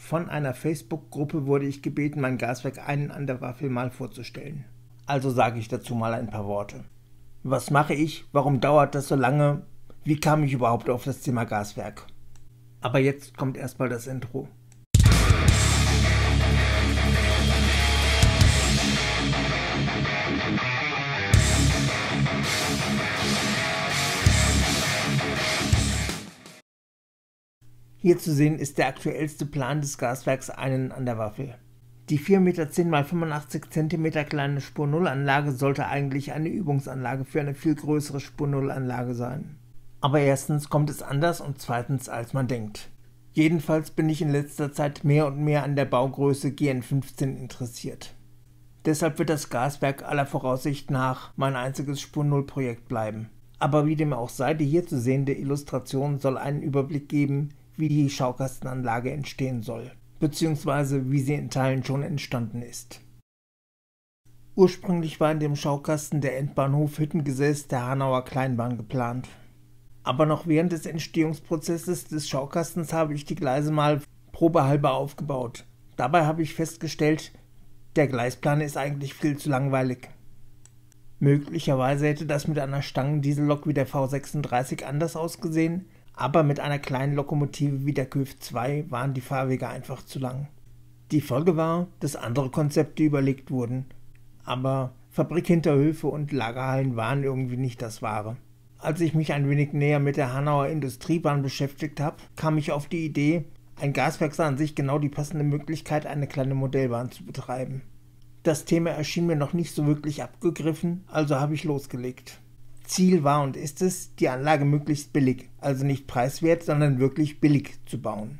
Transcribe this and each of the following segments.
Von einer Facebook-Gruppe wurde ich gebeten, mein Gaswerk Einen an der Waffel mal vorzustellen. Also sage ich dazu mal ein paar Worte. Was mache ich? Warum dauert das so lange? Wie kam ich überhaupt auf das Thema Gaswerk? Aber jetzt kommt erstmal das Intro. Hier zu sehen ist der aktuellste Plan des Gaswerks Einen an der Waffel. Die 4,10 Meter x 85 cm kleine Spur-0-Anlage sollte eigentlich eine Übungsanlage für eine viel größere Spur-0-Anlage sein. Aber erstens kommt es anders und zweitens als man denkt. Jedenfalls bin ich in letzter Zeit mehr und mehr an der Baugröße GN15 interessiert. Deshalb wird das Gaswerk aller Voraussicht nach mein einziges Spur-0-Projekt bleiben. Aber wie dem auch sei, die hier zu sehende Illustration soll einen Überblick geben, wie die Schaukastenanlage entstehen soll, beziehungsweise wie sie in Teilen schon entstanden ist. Ursprünglich war in dem Schaukasten der Endbahnhof Hüttengesäß der Hanauer Kleinbahn geplant. Aber noch während des Entstehungsprozesses des Schaukastens habe ich die Gleise mal probehalber aufgebaut. Dabei habe ich festgestellt, der Gleisplan ist eigentlich viel zu langweilig. Möglicherweise hätte das mit einer Stangendiesellok wie der V36 anders ausgesehen, aber mit einer kleinen Lokomotive wie der Köf 2 waren die Fahrwege einfach zu lang. Die Folge war, dass andere Konzepte überlegt wurden, aber Fabrikhinterhöfe und Lagerhallen waren irgendwie nicht das Wahre. Als ich mich ein wenig näher mit der Hanauer Industriebahn beschäftigt habe, kam ich auf die Idee, ein Gaswerk sei an sich genau die passende Möglichkeit, eine kleine Modellbahn zu betreiben. Das Thema erschien mir noch nicht so wirklich abgegriffen, also habe ich losgelegt. Ziel war und ist es, die Anlage möglichst billig, also nicht preiswert, sondern wirklich billig zu bauen.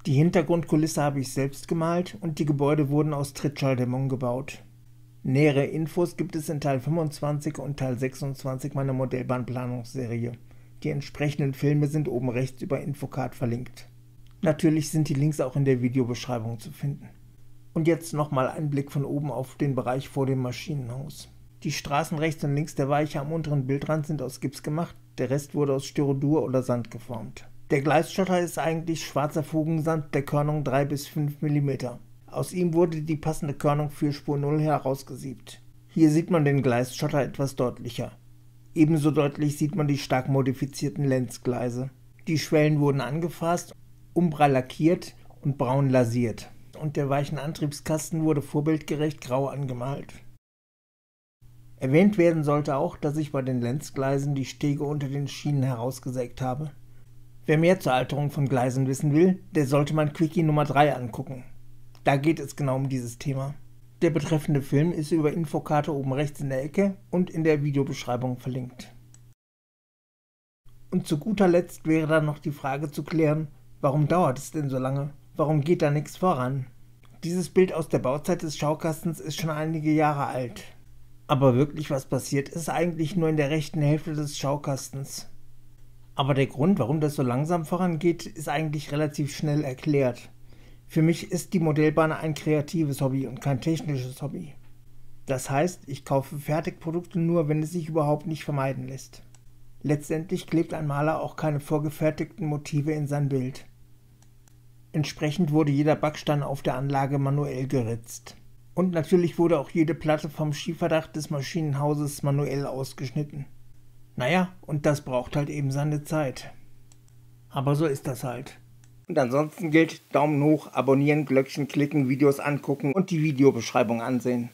Die Hintergrundkulisse habe ich selbst gemalt und die Gebäude wurden aus Trittschalldämmung gebaut. Nähere Infos gibt es in Teil 25 und Teil 26 meiner Modellbahnplanungsserie. Die entsprechenden Filme sind oben rechts über Infocard verlinkt. Natürlich sind die Links auch in der Videobeschreibung zu finden. Und jetzt nochmal ein Blick von oben auf den Bereich vor dem Maschinenhaus. Die Straßen rechts und links der Weiche am unteren Bildrand sind aus Gips gemacht, der Rest wurde aus Styrodur oder Sand geformt. Der Gleisschotter ist eigentlich schwarzer Fugensand der Körnung 3 bis 5 mm. Aus ihm wurde die passende Körnung für Spur 0 herausgesiebt. Hier sieht man den Gleisschotter etwas deutlicher. Ebenso deutlich sieht man die stark modifizierten Lenzgleise. Die Schwellen wurden angefasst, umbra lackiert und braun lasiert. Und der weichen Antriebskasten wurde vorbildgerecht grau angemalt. Erwähnt werden sollte auch, dass ich bei den Lenzgleisen die Stege unter den Schienen herausgesägt habe. Wer mehr zur Alterung von Gleisen wissen will, der sollte mein Quickie Nummer 3 angucken. Da geht es genau um dieses Thema. Der betreffende Film ist über Infokarte oben rechts in der Ecke und in der Videobeschreibung verlinkt. Und zu guter Letzt wäre dann noch die Frage zu klären, warum dauert es denn so lange? Warum geht da nichts voran? Dieses Bild aus der Bauzeit des Schaukastens ist schon einige Jahre alt. Aber wirklich was passiert ist eigentlich nur in der rechten Hälfte des Schaukastens. Aber der Grund, warum das so langsam vorangeht, ist eigentlich relativ schnell erklärt. Für mich ist die Modellbahn ein kreatives Hobby und kein technisches Hobby. Das heißt, ich kaufe Fertigprodukte nur, wenn es sich überhaupt nicht vermeiden lässt. Letztendlich klebt ein Maler auch keine vorgefertigten Motive in sein Bild. Entsprechend wurde jeder Backstein auf der Anlage manuell geritzt. Und natürlich wurde auch jede Platte vom Schieferdach des Maschinenhauses manuell ausgeschnitten. Naja, und das braucht halt eben seine Zeit. Aber so ist das halt. Und ansonsten gilt Daumen hoch, abonnieren, Glöckchen klicken, Videos angucken und die Videobeschreibung ansehen.